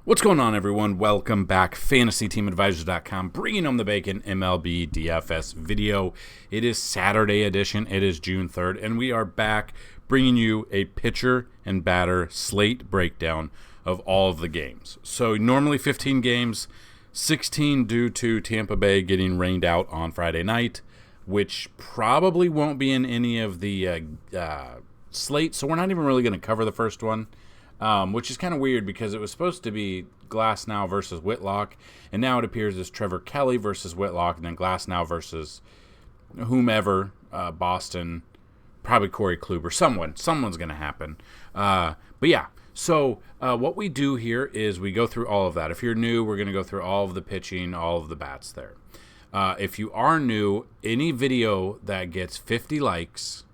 What's going on, everyone? Welcome back. FantasyTeamAdvisors.com, bringing home the bacon MLB DFS video. It is Saturday edition. It is June 3rd, and we are back bringing you a pitcher and batter slate breakdown of all of the games. So normally 15 games, 16 due to Tampa Bay getting rained out on Friday night, which probably won't be in any of the slate, so we're not even really going to cover the first one. Which is kind of weird because it was supposed to be Glasnow versus Whitlock, and now it appears as Trevor Kelly versus Whitlock, and then Glasnow versus whomever, Boston, probably Corey Kluber, someone's going to happen. But yeah, so what we do here is we go through all of that. If you're new, we're going to go through all of the pitching, all of the bats there. If you are new, any video that gets 50 likes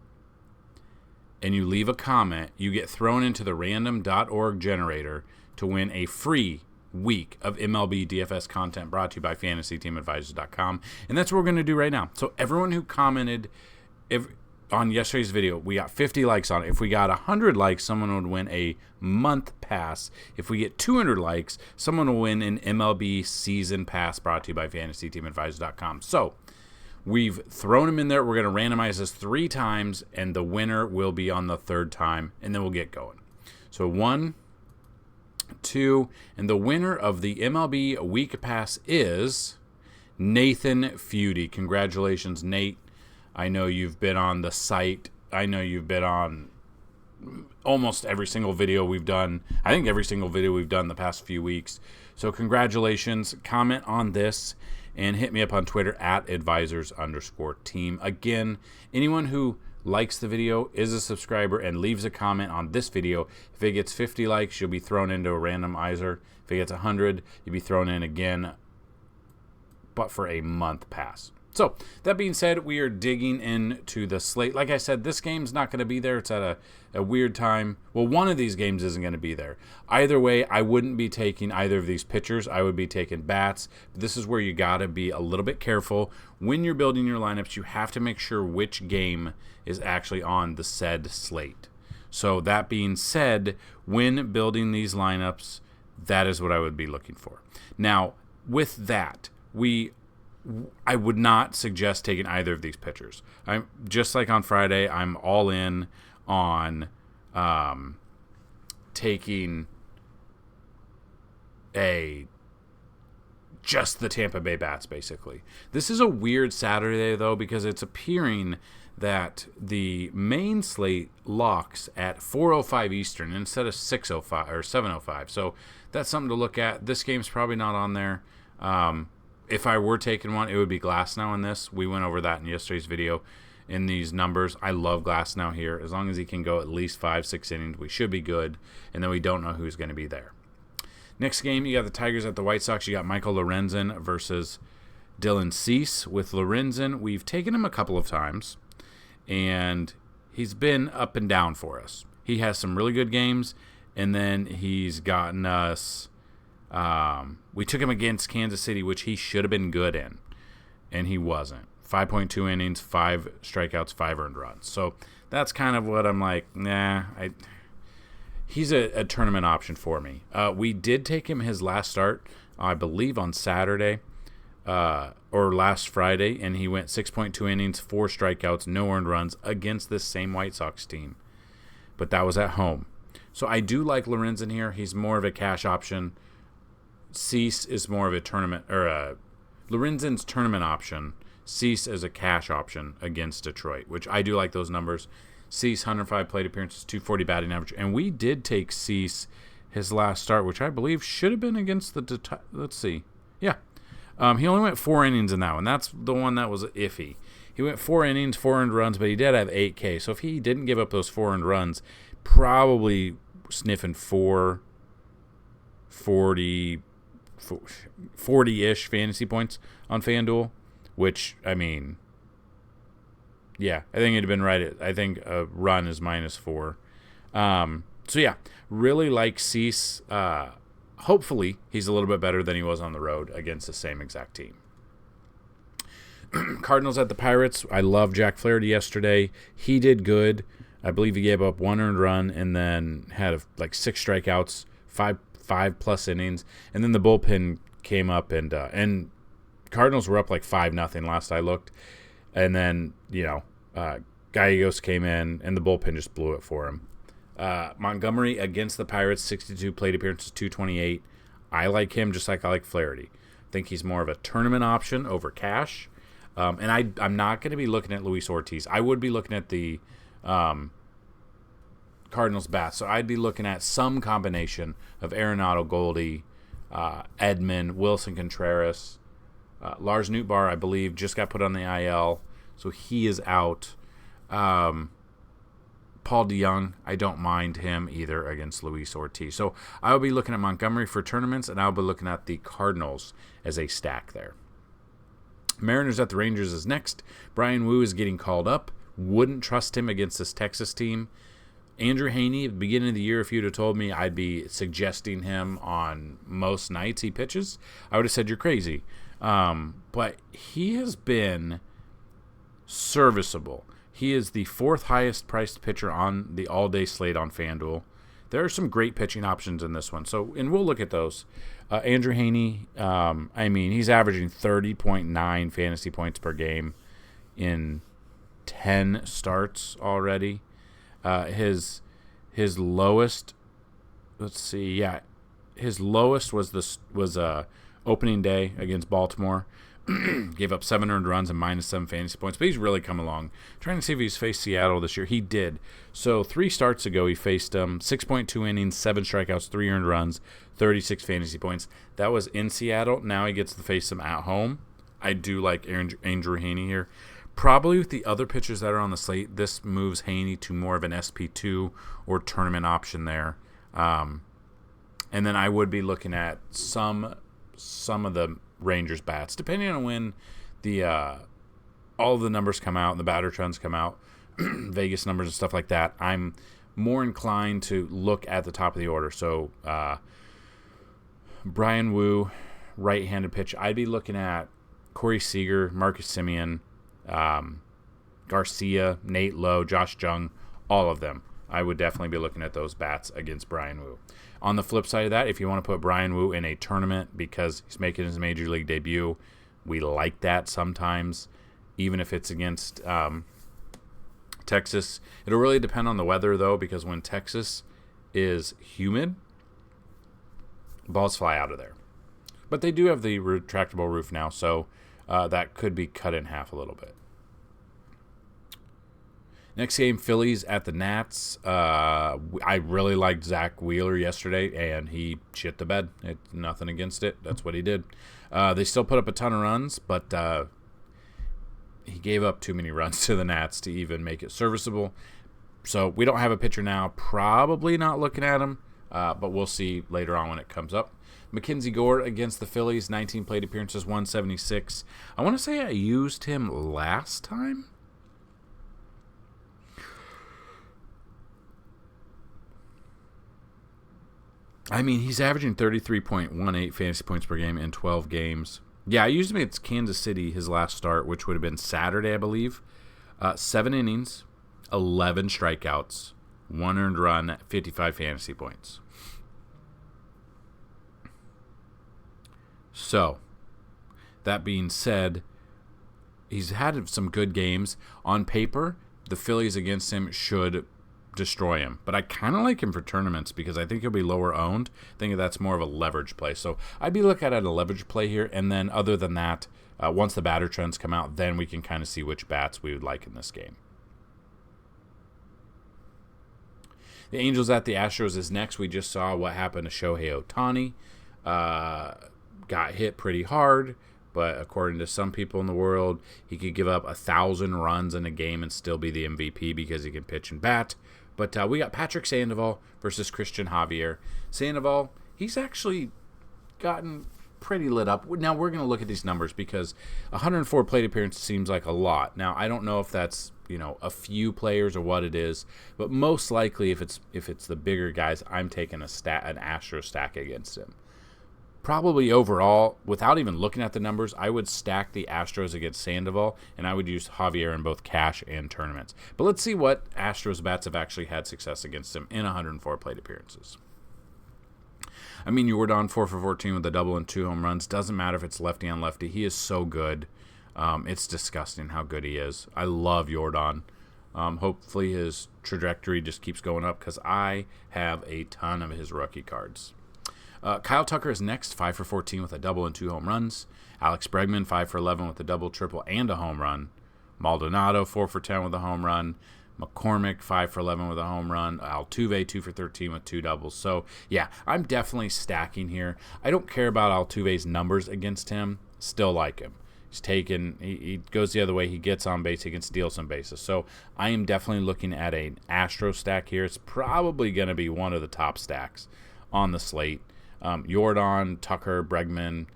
and you leave a comment, you get thrown into the random.org generator to win a free week of MLB DFS content brought to you by FantasyTeamAdvisors.com. And that's what we're going to do right now. So everyone who commented on yesterday's video, we got 50 likes on it. If we got 100 likes, someone would win a month pass. If we get 200 likes, someone will win an MLB season pass brought to you by FantasyTeamAdvisors.com. So we've thrown them in there. We're going to randomize this 3 times, and the winner will be on the 3rd time, and then we'll get going. So 1, 2, and the winner of the MLB Week Pass is Nathan Feudy. Congratulations, Nate. I know you've been on the site. I know you've been on almost every single video we've done. I think every single video we've done the past few weeks. So congratulations. Comment on this and hit me up on Twitter at advisors_team. Again, anyone who likes the video, is a subscriber, and leaves a comment on this video, if it gets 50 likes, you'll be thrown into a randomizer. If it gets 100, you'll be thrown in again, but for a month pass. So, that being said, we are digging into the slate. Like I said, this game's not going to be there. It's at a weird time. Well, one of these games isn't going to be there. Either way, I wouldn't be taking either of these pitchers. I would be taking bats. This is where you got to be a little bit careful. When you're building your lineups, you have to make sure which game is actually on the said slate. So, that being said, when building these lineups, that is what I would be looking for. Now, with that, I would not suggest taking either of these pitchers. I'm just like on Friday, I'm all in on taking just the Tampa Bay bats, basically. This is a weird Saturday, though, because it's appearing that the main slate locks at 4:05 Eastern instead of 6:05 or 7:05. So that's something to look at. This game's probably not on there. If I were taking one, it would be Glasnow in this. We went over that in yesterday's video in these numbers. I love Glasnow here. As long as he can go at least 5-6 innings, we should be good. And then we don't know who's going to be there. Next game, you got the Tigers at the White Sox. You got Michael Lorenzen versus Dylan Cease. With Lorenzen, we've taken him a couple of times, and he's been up and down for us. He has some really good games, and then he's gotten us... we took him against Kansas City, which he should have been good in, and he wasn't. 5.2 innings, 5 strikeouts, 5 earned runs. So that's kind of what I'm like, he's a tournament option for me. We did take him his last start, I believe on Saturday or last Friday, and he went 6.2 innings, 4 strikeouts, no earned runs against this same White Sox team. But that was at home. So I do like Lorenzen here. He's more of a cash option. Cease is more of a tournament, or Lorenzen's tournament option. Cease is a cash option against Detroit, which I do like those numbers. Cease, 105 plate appearances, 240 batting average. And we did take Cease his last start, which I believe should have been against the... Let's see. Yeah. He only went 4 innings in that one. That's the one that was iffy. He went 4 innings, 4 earned runs, but he did have 8K. So if he didn't give up those 4 earned runs, probably sniffing 40-ish fantasy points on Fanduel, which, I mean, yeah, I think it'd have been right. I think a run is -4. So, yeah, really like Cease. Hopefully, he's a little bit better than he was on the road against the same exact team. Cardinals at the Pirates. I love Jack Flaherty yesterday. He did good. I believe he gave up 1 earned run and then had 6 strikeouts, 5+ innings, and then the bullpen came up and Cardinals were up like 5-0 last I looked, and then Gallegos came in and the bullpen just blew it for him. Montgomery against the Pirates, 62 plate appearances, 228. I like him just like I like Flaherty. I think he's more of a tournament option over cash. And I'm not going to be looking at Luis Ortiz. I would be looking at the Cardinals bats. So I'd be looking at some combination of Arenado, Goldie, Edman, Wilson Contreras. Lars Nootbaar, I believe, just got put on the IL, so he is out. Paul DeJong, I don't mind him either against Luis Ortiz. So I'll be looking at Montgomery for tournaments, and I'll be looking at the Cardinals as a stack there. Mariners at the Rangers is next. Brian Wu is getting called up. Wouldn't trust him against this Texas team. Andrew Heaney, at the beginning of the year, if you'd have told me I'd be suggesting him on most nights he pitches, I would have said you're crazy. But he has been serviceable. He is the 4th highest priced pitcher on the all-day slate on Fanduel. There are some great pitching options in this one. And we'll look at those. Andrew Heaney, he's averaging 30.9 fantasy points per game in 10 starts already. His lowest, his lowest was opening day against Baltimore. Gave up 7 earned runs and -7 fantasy points, but he's really come along. Trying to see if he's faced Seattle this year. He did. So 3 starts ago, he faced them. 6.2 innings, 7 strikeouts, 3 earned runs, 36 fantasy points. That was in Seattle. Now he gets to face them at home. I do like Andrew Heaney here. Probably with the other pitchers that are on the slate, this moves Heaney to more of an SP2 or tournament option there. And then I would be looking at some of the Rangers bats, depending on when the all of the numbers come out and the batter trends come out, Vegas numbers and stuff like that. I'm more inclined to look at the top of the order. So Brian Wu, right-handed pitch. I'd be looking at Corey Seager, Marcus Semien, Garcia, Nate Lowe, Josh Jung, all of them. I would definitely be looking at those bats against Brian Wu. On the flip side of that, if you want to put Brian Wu in a tournament because he's making his major league debut, we like that sometimes, even if it's against Texas. It'll really depend on the weather, though, because when Texas is humid, balls fly out of there. But they do have the retractable roof now, so that could be cut in half a little bit. Next game, Phillies at the Nats. I really liked Zach Wheeler yesterday, and he shit the bed. Nothing against it. That's what he did. They still put up a ton of runs, but he gave up too many runs to the Nats to even make it serviceable. So we don't have a pitcher now. Probably not looking at him, but we'll see later on when it comes up. Mackenzie Gore against the Phillies, 19 plate appearances, 176. I want to say I used him last time. He's averaging 33.18 fantasy points per game in 12 games. Yeah, I used him against Kansas City, his last start, which would have been Saturday, I believe. 7 innings, 11 strikeouts, 1 earned run, 55 fantasy points. So, that being said, he's had some good games. On paper, the Phillies against him should destroy him, but I kind of like him for tournaments because I think he'll be lower owned. I think that's more of a leverage play, so I'd be looking at a leverage play here. And then other than that, once the batter trends come out, then we can kind of see which bats we would like in this game. The Angels at the Astros is next. We just saw what happened to Shohei Ohtani. Got hit pretty hard, but according to some people in the world, he could give up 1,000 runs in a game and still be the MVP because he can pitch and bat. But we got Patrick Sandoval versus Christian Javier. Sandoval, he's actually gotten pretty lit up. Now, we're going to look at these numbers because 104 plate appearances seems like a lot. Now, I don't know if that's, a few players or what it is, but most likely if it's the bigger guys, I'm taking an Astro stack against him. Probably overall, without even looking at the numbers, I would stack the Astros against Sandoval, and I would use Javier in both cash and tournaments. But let's see what Astros bats have actually had success against him in 104 plate appearances. I mean, Jordan 4 for 14 with a double and 2 home runs. Doesn't matter if it's lefty on lefty. He is so good. It's disgusting how good he is. I love Jordan. Hopefully his trajectory just keeps going up because I have a ton of his rookie cards. Kyle Tucker is next, 5 for 14 with a double and 2 home runs. Alex Bregman, 5 for 11 with a double, triple, and a home run. Maldonado, 4 for 10 with a home run. McCormick, 5 for 11 with a home run. Altuve, 2 for 13 with 2 doubles. So, yeah, I'm definitely stacking here. I don't care about Altuve's numbers against him. Still like him. He goes the other way. He gets on base. He can steal some bases. So I am definitely looking at an Astro stack here. It's probably going to be one of the top stacks on the slate. Jordan, Tucker, Bregman,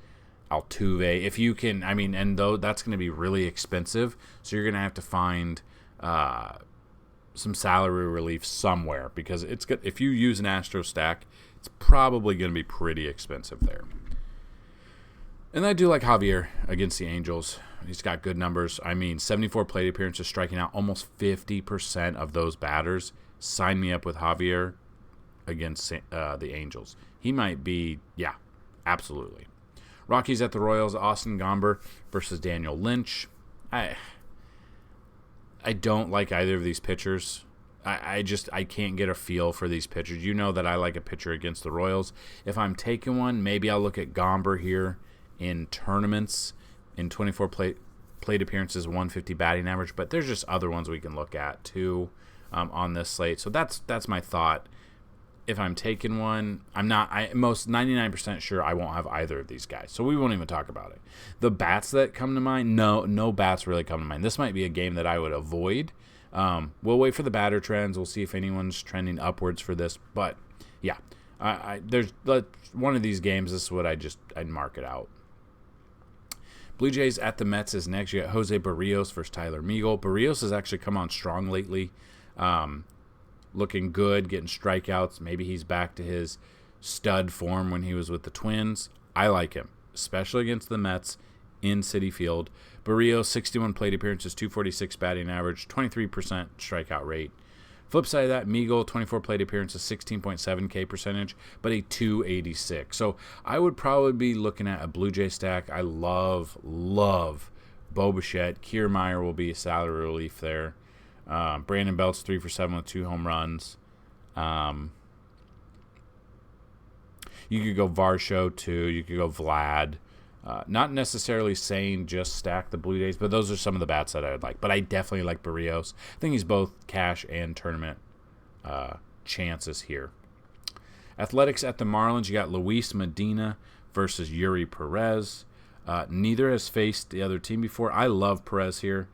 Altuve. If you can, I mean, and though that's going to be really expensive, so you're going to have to find some salary relief somewhere because it's good. If you use an Astro stack, it's probably going to be pretty expensive there. And I do like Javier against the Angels. He's got good numbers. I mean, 74 plate appearances, striking out almost 50% of those batters. Sign me up with Javier against the Angels. He might be, yeah, absolutely. Rockies at the Royals, Austin Gomber versus Daniel Lynch. I don't like either of these pitchers. I can't get a feel for these pitchers. You know that I like a pitcher against the Royals. If I'm taking one, maybe I'll look at Gomber here in tournaments, in 24 plate appearances, 150 batting average. But there's just other ones we can look at too on this slate. So that's my thought. If I'm taking one, most 99% sure I won't have either of these guys. So we won't even talk about it. The bats that come to mind, no bats really come to mind. This might be a game that I would avoid. We'll wait for the batter trends. We'll see if anyone's trending upwards for this. But yeah, there's one of these games. This is what I'd mark it out. Blue Jays at the Mets is next. You got Jose Barrios versus Tyler Meagle. Barrios has actually come on strong lately. Looking good, getting strikeouts. Maybe he's back to his stud form when he was with the Twins. I like him, especially against the Mets in Citi Field. Barrios, 61 plate appearances, 246 batting average, 23% strikeout rate. Flip side of that, Meagle, 24 plate appearances, 16.7 K percentage, but a 286. So I would probably be looking at a Blue Jay stack. I love Bo Bichette. Kiermaier will be a salary relief there. Brandon Belt's 3 for 7 with 2 home runs. You could go Varsho too. You could go Vlad. Not necessarily saying just stack the Blue Jays, but those are some of the bats that I would like. But I definitely like Barrios. I think he's both cash and tournament chances here. Athletics at the Marlins, you got Luis Medina versus Yuri Perez. Neither has faced the other team before. I love Perez here.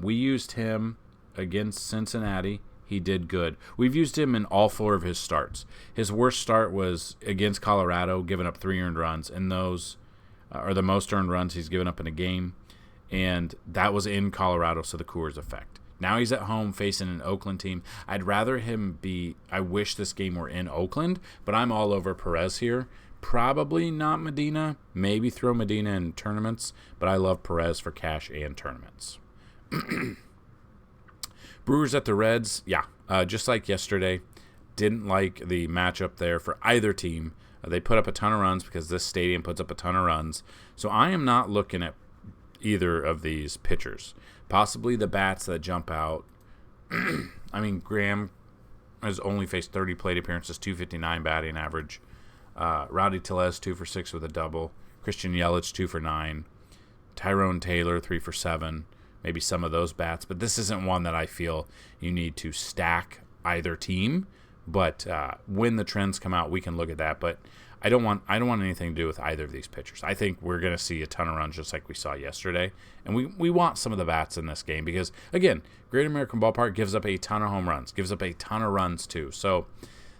We used him against Cincinnati. He did good. We've used him in all 4 of his starts. His worst start was against Colorado, giving up 3 earned runs, and those are the most earned runs he's given up in a game, and that was in Colorado, so the Coors effect. Now he's at home facing an Oakland team. I'd rather him be – I wish this game were in Oakland, but I'm all over Perez here. Probably not Medina. Maybe throw Medina in tournaments, but I love Perez for cash and tournaments. Brewers at the Reds, yeah, just like yesterday. Didn't like the matchup there for either team. They put up a ton of runs because this stadium puts up a ton of runs. So I am not looking at either of these pitchers. Possibly the bats that jump out. I mean, Graham has only faced 30 plate appearances, 259 batting average. Rowdy Tellez, 2 for 6 with a double. Christian Yelich, 2 for 9. Tyrone Taylor, 3 for 7. Maybe some of those bats. But this isn't one that I feel you need to stack either team. But when the trends come out, we can look at that. But I don't want anything to do with either of these pitchers. I think we're going to see a ton of runs just like we saw yesterday. And we want some of the bats in this game because, again, Great American Ballpark gives up a ton of home runs, gives up a ton of runs too. So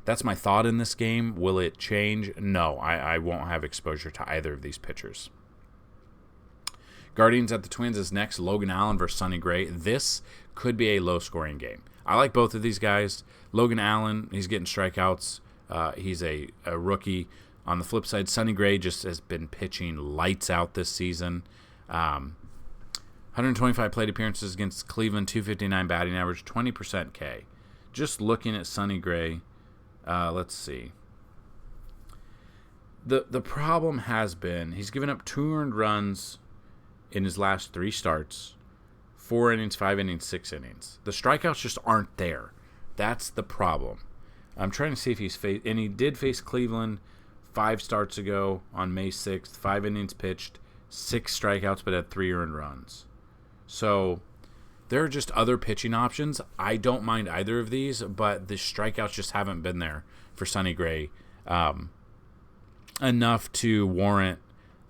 that's my thought in this game. Will it change? No, I won't have exposure to either of these pitchers. Guardians at the Twins is next. Logan Allen versus Sonny Gray. This could be a low-scoring game. I like both of these guys. Logan Allen, he's getting strikeouts. He's a rookie. On the flip side, Sonny Gray just has been pitching lights out this season. 125 plate appearances against Cleveland, 259 batting average, 20% K. Just looking at Sonny Gray, let's see. The problem has been he's given up 2 earned runs in his last 3 starts, 4 innings, 5 innings, 6 innings. The strikeouts just aren't there. That's the problem. I'm trying to see if he's faced, and he did face Cleveland 5 starts ago on May 6th, 5 innings pitched, 6 strikeouts, but had 3 earned runs. So there are just other pitching options. I don't mind either of these, but the strikeouts just haven't been there for Sonny Gray enough to warrant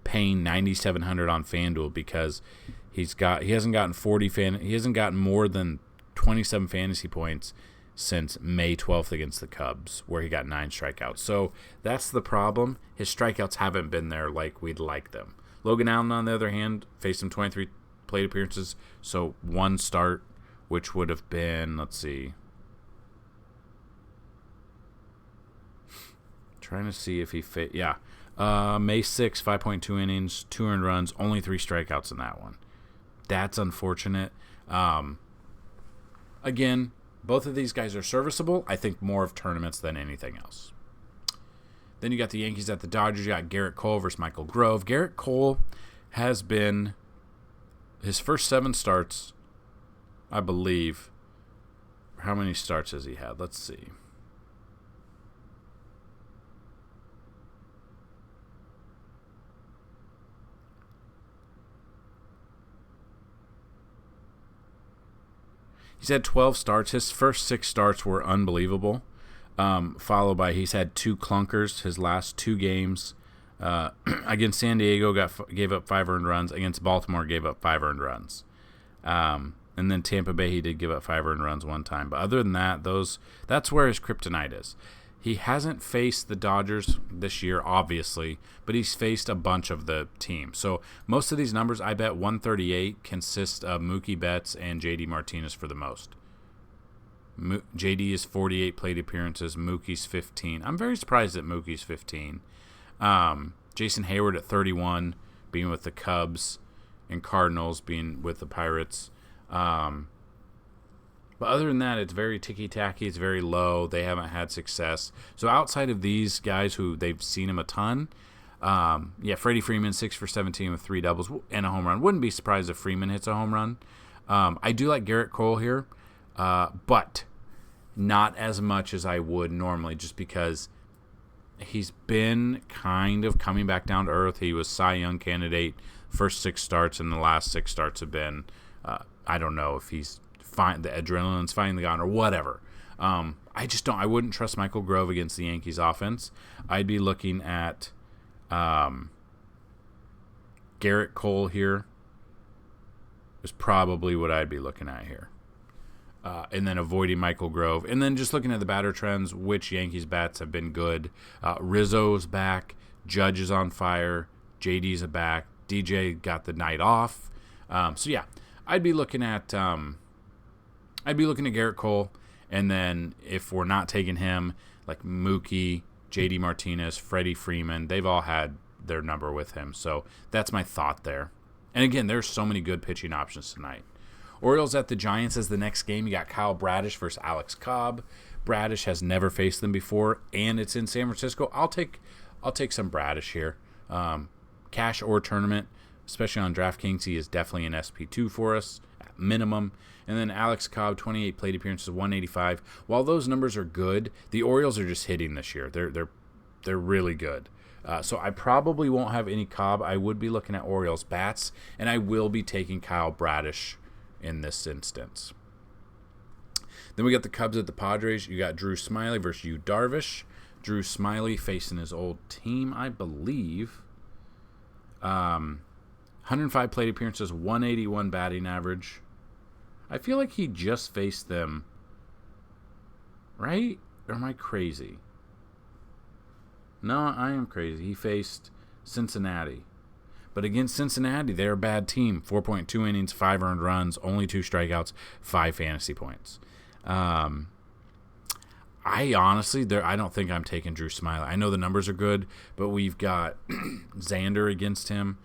paying $9,700 on FanDuel, because he hasn't gotten more than 27 fantasy points since May 12th against the Cubs, where he got 9 strikeouts. So that's the problem. His strikeouts haven't been there like we'd like them. Logan Allen, on the other hand, faced him 23 plate appearances, so 1 start, which would have been, let's see, trying to see if he fit. Yeah, May 6, 5.2 innings, 2 earned runs, only 3 strikeouts in that one. That's unfortunate. Again, both of these guys are serviceable. I think more of tournaments than anything else. Then you got the Yankees at the Dodgers. You got Garrett Cole versus Michael Grove. Garrett Cole has been, his first 7 starts, I believe. How many starts has he had? Let's see. He's had 12 starts. His first 6 starts were unbelievable. Followed by, he's had 2 clunkers his last 2 games. Against San Diego, gave up 5 earned runs. Against Baltimore, gave up 5 earned runs. And then Tampa Bay, he did give up 5 earned runs one time. But other than that, that's where his kryptonite is. He hasn't faced the Dodgers this year, obviously, but he's faced a bunch of the team. So most of these numbers, I bet 138 consist of Mookie Betts and JD Martinez for the most. JD is 48 plate appearances. Mookie's 15. I'm very surprised that Mookie's 15. Jason Hayward at 31, being with the Cubs, and Cardinals being with the Pirates. But other than that, it's very ticky-tacky. It's very low. They haven't had success. So outside of these guys who they've seen him a ton, Freddie Freeman, 6 for 17 with 3 doubles and a home run. Wouldn't be surprised if Freeman hits a home run. I do like Garrett Cole here, but not as much as I would normally, just because he's been kind of coming back down to earth. He was Cy Young candidate first 6 starts, and the last 6 starts have been, I don't know if he's fine, the adrenaline's finally gone or whatever. I wouldn't trust Michael Grove against the Yankees offense. I'd be looking at Garrett Cole here is probably what I'd be looking at here. And then avoiding Michael Grove. And then just looking at the batter trends, which Yankees bats have been good. Rizzo's back. Judge is on fire. JD's back. DJ got the night off. I'd be looking at Garrett Cole. And then if we're not taking him, like Mookie, JD Martinez, Freddie Freeman, they've all had their number with him. So that's my thought there. And again, there's so many good pitching options tonight. Orioles at the Giants as the next game. You got Kyle Bradish versus Alex Cobb. Bradish has never faced them before, and it's in San Francisco. I'll take some Bradish here. Cash or tournament, especially on DraftKings, he is definitely an SP2 for us at minimum. And then Alex Cobb, 28 plate appearances, 185. While those numbers are good, the Orioles are just hitting this year. They're really good. So I probably won't have any Cobb. I would be looking at Orioles bats, and I will be taking Kyle Bradish in this instance. Then we got the Cubs at the Padres. You got Drew Smyly versus Yu Darvish. Drew Smyly facing his old team, I believe. 105 plate appearances, 181 batting average. I feel like he just faced them, right? Or am I crazy? No, I am crazy. He faced Cincinnati. But against Cincinnati, they're a bad team. 4.2 innings, 5 earned runs, only 2 strikeouts, 5 fantasy points. I honestly, I don't think I'm taking Drew Smyly. I know the numbers are good, but we've got Xander against him.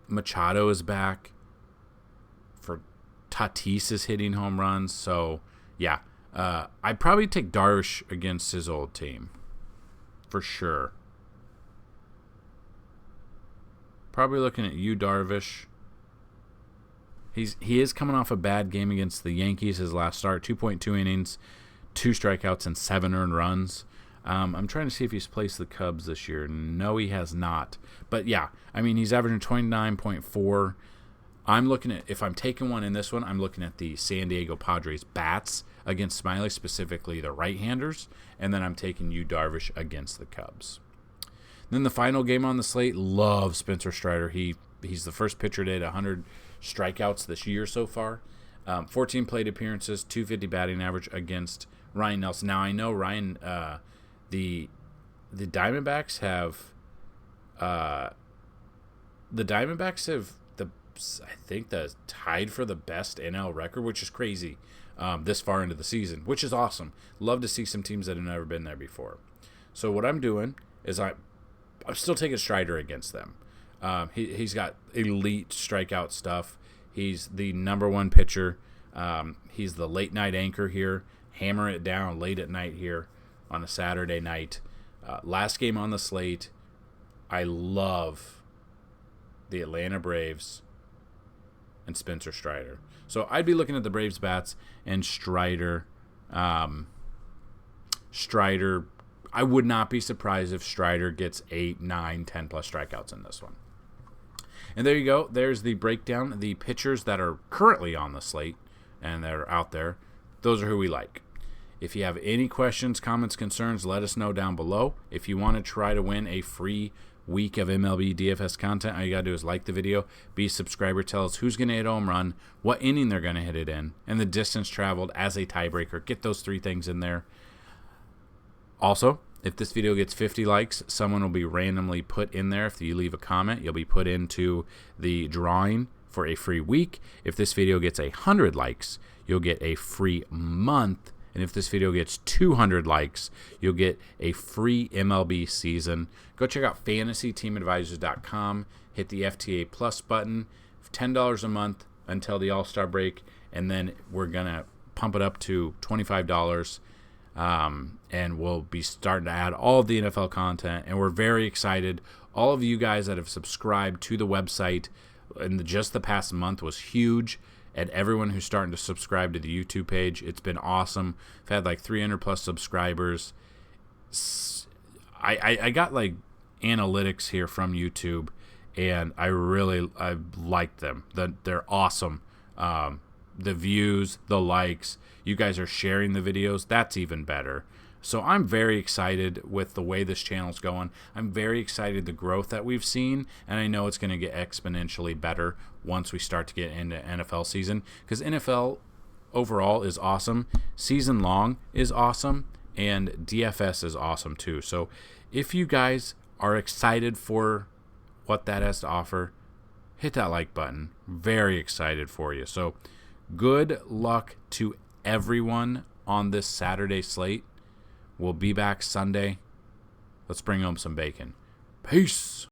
Machado is back. For Tatis is hitting home runs. So, yeah. I'd probably take Darvish against his old team. For sure. Probably looking at Yu Darvish. He is coming off a bad game against the Yankees, his last start. 2.2 innings, 2 strikeouts, and 7 earned runs. I'm trying to see if he's placed the Cubs this year. No, he has not. But yeah, I mean, he's averaging 29.4. I'm looking at, if I'm taking one in this one, I'm looking at the San Diego Padres bats against Smiley, specifically the right-handers, and then I'm taking Yu Darvish against the Cubs. Then the final game on the slate, love Spencer Strider. He's the first pitcher to hit 100 strikeouts this year so far. 14 plate appearances, 250 batting average against Ryan Nelson. Now I know Ryan, the Diamondbacks have I think the tied for the best NL record, which is crazy this far into the season, which is awesome. Love to see some teams that have never been there before. So what I'm doing is I'm still taking Strider against them. He's got elite strikeout stuff. He's the number one pitcher. He's the late night anchor here. Hammer it down late at night here on a Saturday night. Last game on the slate, I love the Atlanta Braves and Spencer Strider. So I'd be looking at the Braves bats and Strider. Strider, I would not be surprised if Strider gets 8, 9, 10 plus strikeouts in this one. And there you go. There's the breakdown. The pitchers that are currently on the slate and that are out there, those are who we like. If you have any questions, comments, concerns, let us know down below. If you want to try to win a free week of MLB DFS content, all you got to do is like the video, be a subscriber, tell us who's going to hit a home run, what inning they're going to hit it in, and the distance traveled as a tiebreaker. Get those 3 things in there. Also, if this video gets 50 likes, someone will be randomly put in there. If you leave a comment, you'll be put into the drawing for a free week. If this video gets 100 likes, you'll get a free month. And if this video gets 200 likes, you'll get a free MLB season. Go check out FantasyTeamAdvisors.com. Hit the FTA Plus button. $10 a month until the All-Star break. And then we're going to pump it up to $25. And we'll be starting to add all of the NFL content. And we're very excited. All of you guys that have subscribed to the website in just the past month was huge. And everyone who's starting to subscribe to the YouTube page, it's been awesome. I've had like 300 plus subscribers. I got like analytics here from YouTube, and I like them. They're awesome. The views, the likes, you guys are sharing the videos. That's even better. So I'm very excited with the way this channel's going. I'm very excited the growth that we've seen, and I know it's going to get exponentially better once we start to get into NFL season, because NFL overall is awesome. Season long is awesome, and DFS is awesome too. So if you guys are excited for what that has to offer, hit that like button. Very excited for you. So good luck to everyone on this Saturday slate. We'll be back Sunday. Let's bring home some bacon. Peace.